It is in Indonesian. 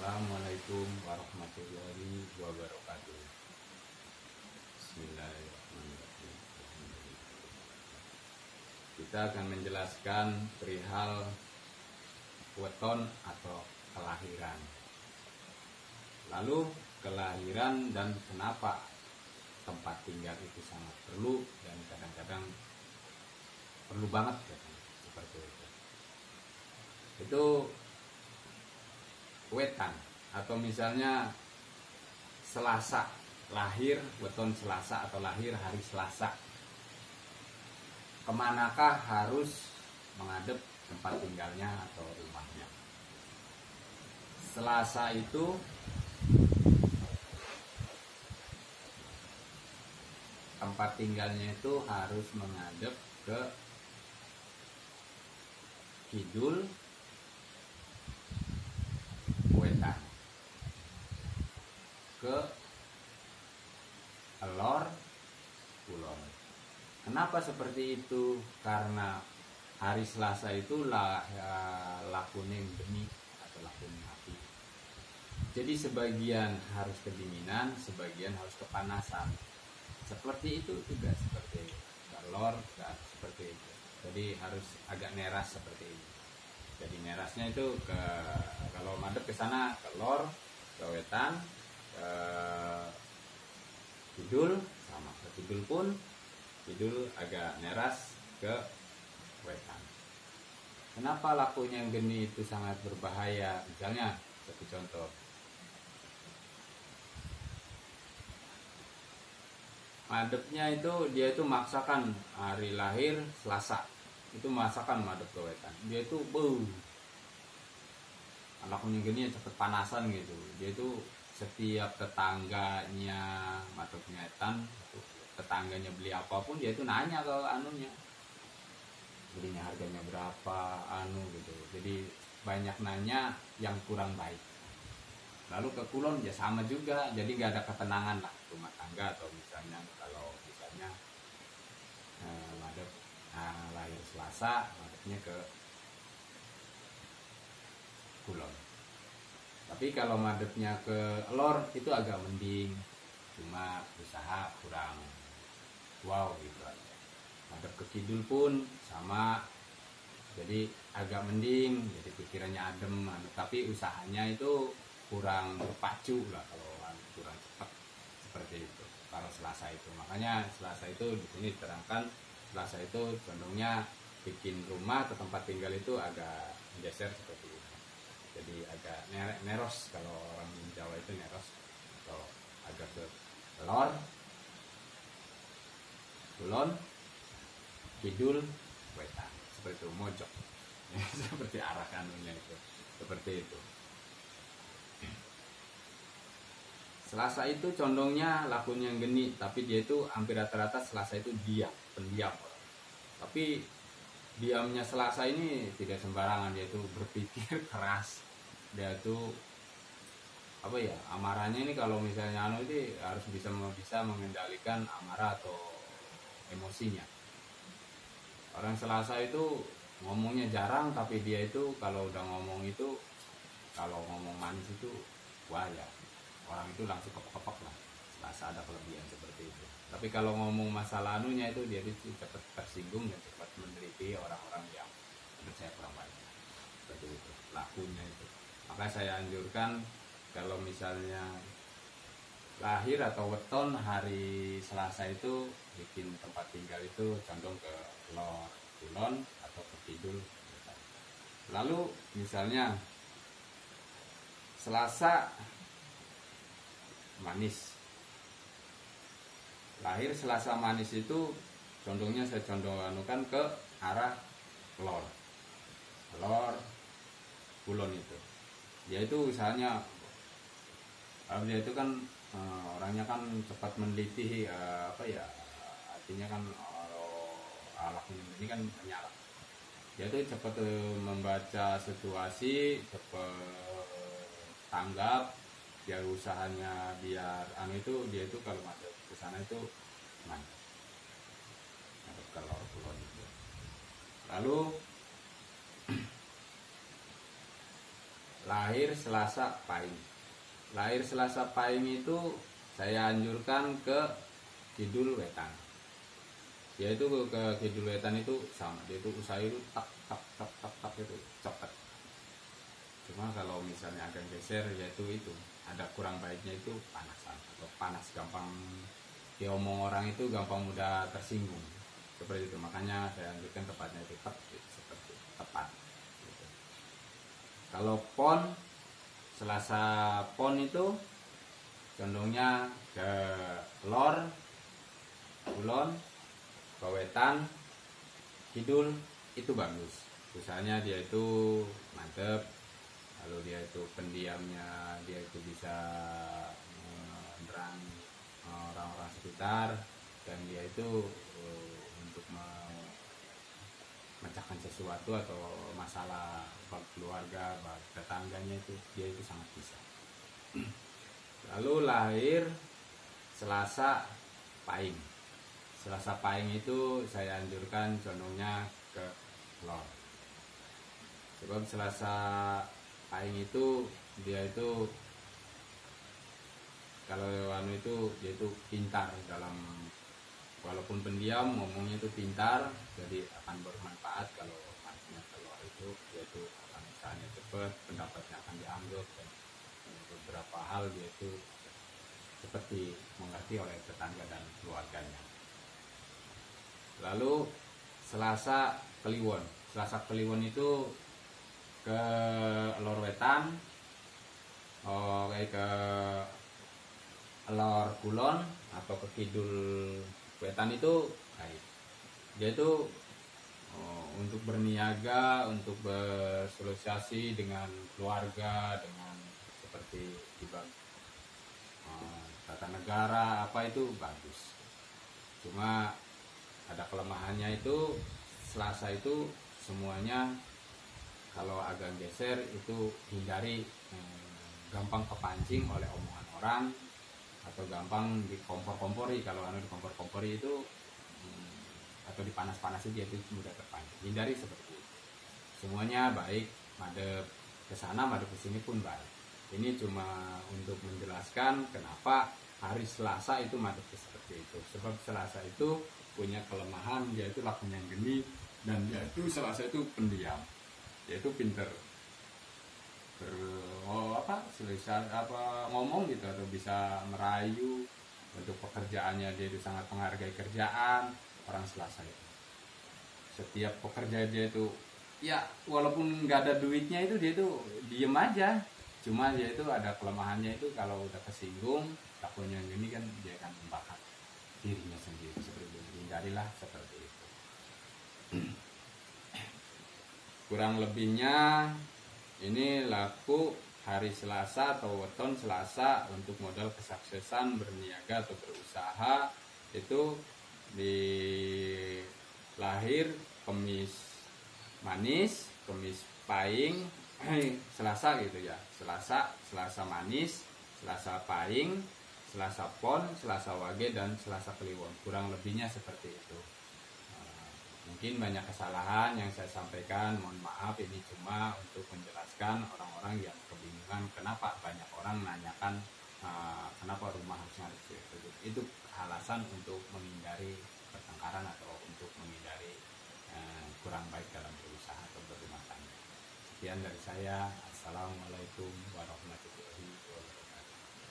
Assalamualaikum warahmatullahi wabarakatuh. Bismillahirrahmanirrahim. Kita akan menjelaskan perihal weton atau kelahiran. Lalu kelahiran dan kenapa tempat tinggal itu sangat perlu dan kadang-kadang perlu banget seperti itu. Itu wetan atau misalnya Selasa lahir, weton Selasa atau lahir hari Selasa, kemanakah harus menghadap tempat tinggalnya atau rumahnya? Selasa itu tempat tinggalnya itu harus menghadap ke kidul, wetan, ke lor, kulon. Kenapa seperti itu? Karena hari Selasa itu lakuning benih atau lakuning api. Jadi sebagian harus kedinginan, sebagian harus kepanasan. Seperti itu juga seperti lor dan seperti itu. Jadi harus agak neras seperti ini. Jadi nerasnya itu kalau madep ke sana ke lor, ke wetan, ke kidul sama. Ke kidul pun kidul agak neras ke wetan. Kenapa lakunya geni itu sangat berbahaya? Misalnya satu contoh. Madepnya itu dia itu maksakan hari lahir Selasa. Itu masakan madep ke wetan. Dia itu anaknya gini cepet panasan gitu. Dia itu setiap tetangganya madepnya wetan, tetangganya beli apapun dia itu nanya ke anunya, belinya harganya berapa gitu. Jadi banyak nanya yang kurang baik. Lalu ke kulon ya sama juga. Jadi nggak ada ketenangan lah rumah tangga. Atau misalnya kalau misalnya madep lahir Selasa, madepnya ke kulon. Tapi kalau madepnya ke lor itu agak mending, cuma usaha kurang wow gitu aja. Madep ke kidul pun sama, jadi agak mending, jadi pikirannya adem, tapi usahanya itu kurang berpacu lah kalau kurang cepat seperti itu. Kalau Selasa itu, makanya Selasa itu di sini diterangkan. Selasa itu condongnya bikin rumah atau tempat tinggal itu agak geser seperti itu. Jadi agak neros, kalau orang Jawa itu neros, atau agak ke lor, kulon, kidul, wetan, seperti itu, mojok. Seperti arah kanunya itu, seperti itu. Selasa itu condongnya lakunya geni, tapi dia itu hampir rata-rata Selasa itu pendiam. Tapi diamnya Selasa ini tidak sembarangan, dia itu berpikir keras. Dia itu amarahnya ini kalau misalnya itu harus bisa mengendalikan amarah atau emosinya. Orang Selasa itu ngomongnya jarang, tapi dia itu kalau udah ngomong itu, kalau ngomong manis itu wah ya, orang itu langsung kepek-kepek lah. Selasa ada kelebihan seperti itu. Tapi kalau ngomong masalah anunya itu dia itu cepat tersinggung dan cepat meneliti orang-orang yang percaya kurang baik. Seperti itu lakunya itu. Maka saya anjurkan kalau misalnya lahir atau weton hari Selasa itu bikin tempat tinggal itu condong ke lor, kulon atau ke kidul. Lalu misalnya Selasa manis, lahir Selasa manis itu condongnya saya anukan ke arah lor, kulon itu. Dia itu usahanya, dia itu kan orangnya kan cepat meneliti artinya kan alat ini kan banyak. Dia itu cepat membaca situasi, cepat tanggap. Dia usahanya biar dia itu kalau masuk ke sana itu mantap. Kalau kulon itu. Lalu lahir Selasa Pahing. Lahir Selasa Pahing itu saya anjurkan ke Kidul Wetan. Dia itu ke Kidul Wetan itu sama, dia itu usaha itu tak itu cepet. Cuma kalau misalnya agak geser yaitu itu ada kurang baiknya itu panasan atau panas, gampang diomong orang itu gampang mudah tersinggung seperti itu. Makanya saya anjurkan tepatnya itu seperti tepat gitu. Kalau pon Selasa pon itu condongnya ke lor, kulon, ke wetan, kidul itu bagus. Usahanya dia itu mantep, lalu dia itu pendiamnya dia itu bisa menerang orang-orang sekitar, dan dia itu untuk memecahkan sesuatu atau masalah keluarga, tetangganya itu dia itu sangat bisa. Lalu lahir Selasa Pahing. Selasa Pahing itu saya anjurkan condongnya ke lor. Sebab Selasa Pahing itu dia itu kalau anu itu dia itu pintar dalam, walaupun pendiam ngomongnya itu pintar, jadi akan bermanfaat. Kalau artinya keluar itu dia itu akan misalnya cepat, pendapatnya akan dianggap, dan beberapa hal dia itu seperti mengerti oleh tetangga dan keluarganya. Lalu Selasa Kliwon. Selasa Kliwon itu ke lor wetan, ke lor kulon atau ke kidul wetan itu baik. Dia itu untuk berniaga, untuk bersosialisasi dengan keluarga, dengan seperti tata negara apa itu bagus. Cuma ada kelemahannya itu Selasa itu semuanya kalau agak geser itu hindari gampang kepancing oleh omongan orang atau gampang dikompor-kompori. Kalau dikompor-kompori itu atau dipanas-panasi dia itu mudah terpancing. Hindari seperti itu. Semuanya baik, madep ke sana, madep ke sini pun baik. Ini cuma untuk menjelaskan kenapa hari Selasa itu madep seperti itu. Sebab Selasa itu punya kelemahan, dia itu lakunya geni, dan dia itu Selasa itu pendiam. Dia itu pinter ngomong gitu, atau bisa merayu. Untuk pekerjaannya dia itu sangat menghargai kerjaan. Orang Selasa itu setiap pekerja dia itu ya walaupun nggak ada duitnya itu dia itu diem aja. Cuma dia itu ada kelemahannya itu kalau udah kesinggung lakunya gini kan dia akan membakar dirinya sendiri seperti itu. Hindarilah seperti itu. Kurang lebihnya ini laku hari Selasa atau weton Selasa untuk modal kesuksesan berniaga atau berusaha itu di lahir Kemis manis, Kemis Pahing, Selasa gitu ya. Selasa manis, Selasa Pahing, Selasa Pon, Selasa Wage, dan Selasa Kliwon. Kurang lebihnya seperti itu. Mungkin banyak kesalahan yang saya sampaikan, mohon maaf. Ini cuma untuk menjelaskan orang-orang yang kebingungan kenapa banyak orang menanyakan kenapa rumah harusnya itu alasan untuk menghindari pertengkaran atau untuk menghindari kurang baik dalam berusaha atau berumah tangga. Sekian dari saya. Assalamualaikum.